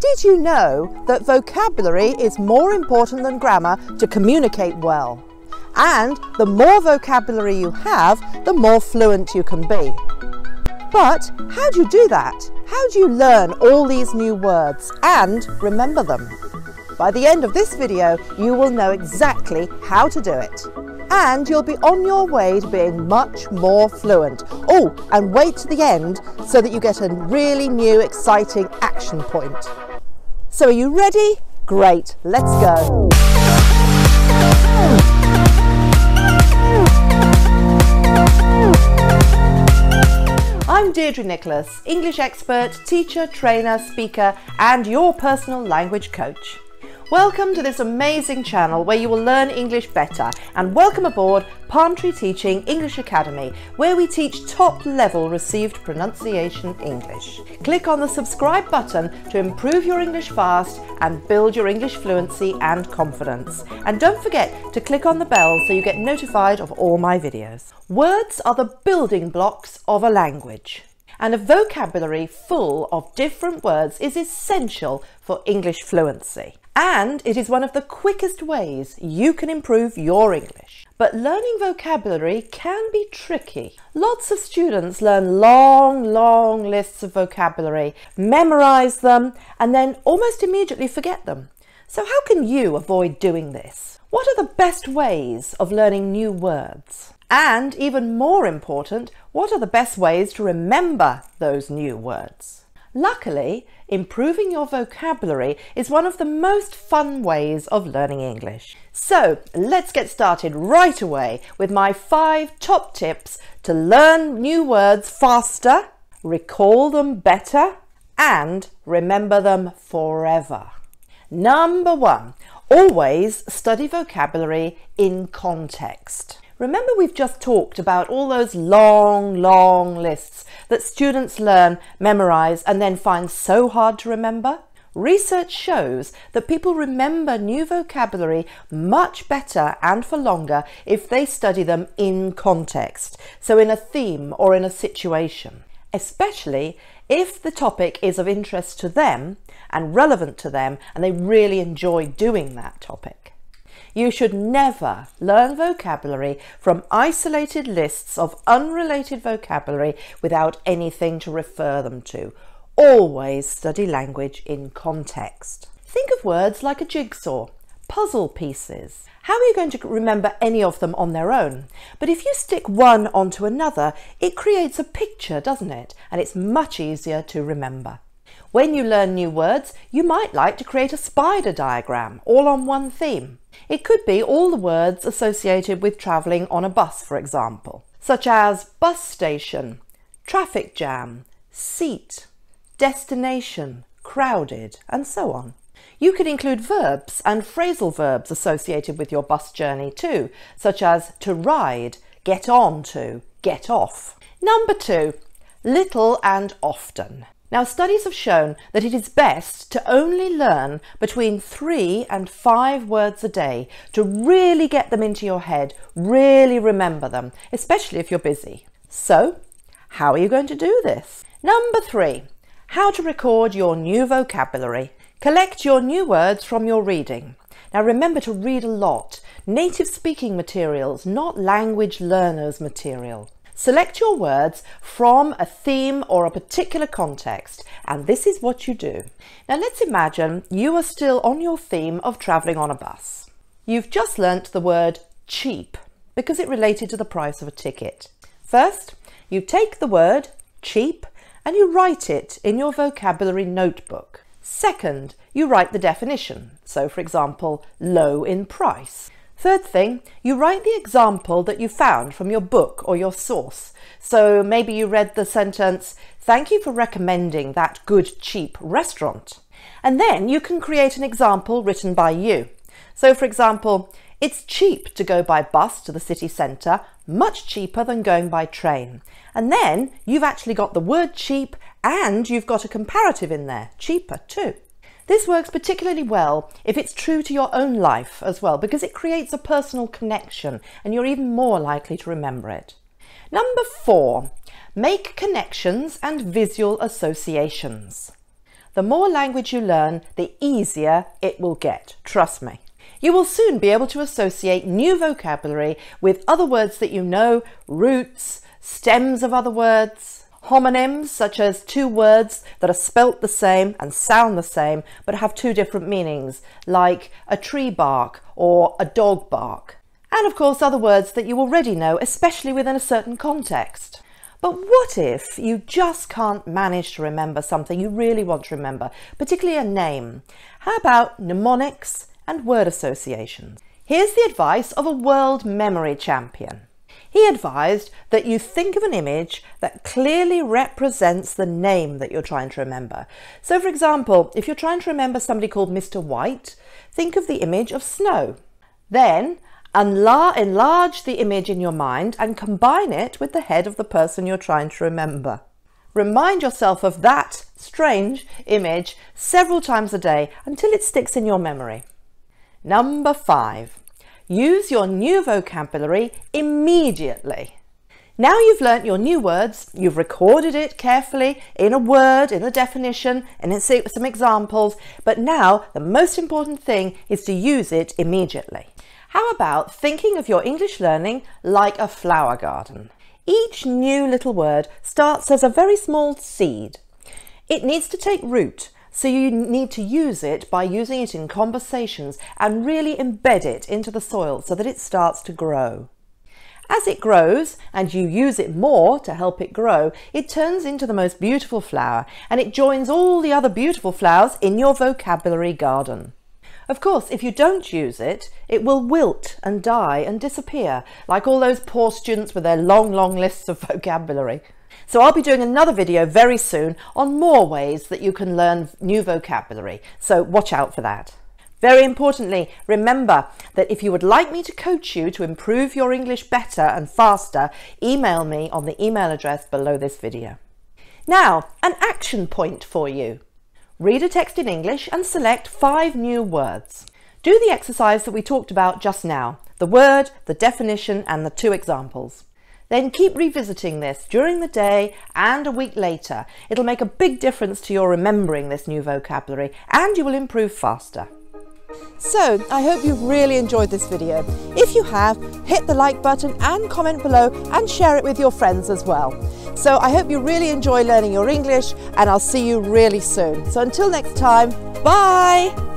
Did you know that vocabulary is more important than grammar to communicate well? And the more vocabulary you have, the more fluent you can be. But how do you do that? How do you learn all these new words and remember them? By the end of this video, you will know exactly how to do it. And you'll be on your way to being much more fluent. Oh, and wait to the end so that you get a really new, exciting action point. So are you ready? Great, let's go. I'm Deirdre Nicholas, English expert, teacher, trainer, speaker, and your personal language coach. Welcome to this amazing channel where you will learn English better, and welcome aboard Palm Tree Teaching English Academy, where we teach top-level received pronunciation English. Click on the subscribe button to improve your English fast and build your English fluency and confidence. And don't forget to click on the bell so you get notified of all my videos. Words are the building blocks of a language, and a vocabulary full of different words is essential for English fluency. And it is one of the quickest ways you can improve your English. But learning vocabulary can be tricky. Lots of students learn long lists of vocabulary, memorize them, and then almost immediately forget them. So how can you avoid doing this? What are the best ways of learning new words? And even more important, what are the best ways to remember those new words? Luckily, improving your vocabulary is one of the most fun ways of learning English. So let's get started right away with my 5 top tips to learn new words faster, recall them better, and remember them forever. Number 1, always study vocabulary in context. Remember, we've just talked about all those long lists that students learn, memorize, and then find so hard to remember? Research shows that people remember new vocabulary much better and for longer if they study them in context, so in a theme or in a situation, especially if the topic is of interest to them and relevant to them and they really enjoy doing that topic. You should never learn vocabulary from isolated lists of unrelated vocabulary without anything to refer them to. Always study language in context. Think of words like a jigsaw, puzzle pieces. How are you going to remember any of them on their own? But if you stick one onto another, it creates a picture, doesn't it? And it's much easier to remember. When you learn new words, you might like to create a spider diagram, all on one theme. It could be all the words associated with travelling on a bus, for example, such as bus station, traffic jam, seat, destination, crowded, and so on. You could include verbs and phrasal verbs associated with your bus journey too, such as to ride, get on to, get off. Number 2, little and often. Now, studies have shown that it is best to only learn between 3 and 5 words a day to really get them into your head, really remember them, especially if you're busy. So, how are you going to do this? Number 3, how to record your new vocabulary. Collect your new words from your reading. Now, remember to read a lot. Native speaking materials, not language learners material. Select your words from a theme or a particular context, and this is what you do. Now let's imagine you are still on your theme of travelling on a bus. You've just learnt the word cheap because it related to the price of a ticket. First, you take the word cheap and you write it in your vocabulary notebook. Second, you write the definition. So for example, low in price. Third thing, you write the example that you found from your book or your source. So maybe you read the sentence, "Thank you for recommending that good cheap restaurant." And then you can create an example written by you. So for example, it's cheap to go by bus to the city centre, much cheaper than going by train. And then you've actually got the word cheap and you've got a comparative in there, cheaper too. This works particularly well if it's true to your own life as well, because it creates a personal connection and you're even more likely to remember it. Number 4, Make connections and visual associations. The more language you learn, the easier it will get, trust me. You will soon be able to associate new vocabulary with other words that you know, roots, stems of other words, homonyms such as two words that are spelt the same and sound the same but have two different meanings, like a tree bark or a dog bark. And of course other words that you already know, especially within a certain context. But what if you just can't manage to remember something you really want to remember, particularly a name? How about mnemonics and word associations? Here's the advice of a world memory champion. He advised that you think of an image that clearly represents the name that you're trying to remember. So for example, if you're trying to remember somebody called Mr. White, think of the image of snow. Then enlarge the image in your mind and combine it with the head of the person you're trying to remember. Remind yourself of that strange image several times a day until it sticks in your memory. Number 5. Use your new vocabulary immediately. Now you've learnt your new words, you've recorded it carefully in a word, in a definition, and in some examples, but now the most important thing is to use it immediately. How about thinking of your English learning like a flower garden? Each new little word starts as a very small seed. It needs to take root, so you need to use it by using it in conversations and really embed it into the soil so that it starts to grow. As it grows and you use it more to help it grow, it turns into the most beautiful flower and it joins all the other beautiful flowers in your vocabulary garden. Of course, if you don't use it, it will wilt and die and disappear, like all those poor students with their long lists of vocabulary. So I'll be doing another video very soon on more ways that you can learn new vocabulary, so watch out for that. Very importantly, remember that if you would like me to coach you to improve your English better and faster, email me on the email address below this video. Now, an action point for you. Read a text in English and select 5 new words. Do the exercise that we talked about just now, the word, the definition and the 2 examples. Then keep revisiting this during the day and a week later. It'll make a big difference to your remembering this new vocabulary and you will improve faster. So, I hope you've really enjoyed this video. If you have, hit the like button and comment below and share it with your friends as well. So I hope you really enjoy learning your English and I'll see you really soon. So until next time, bye!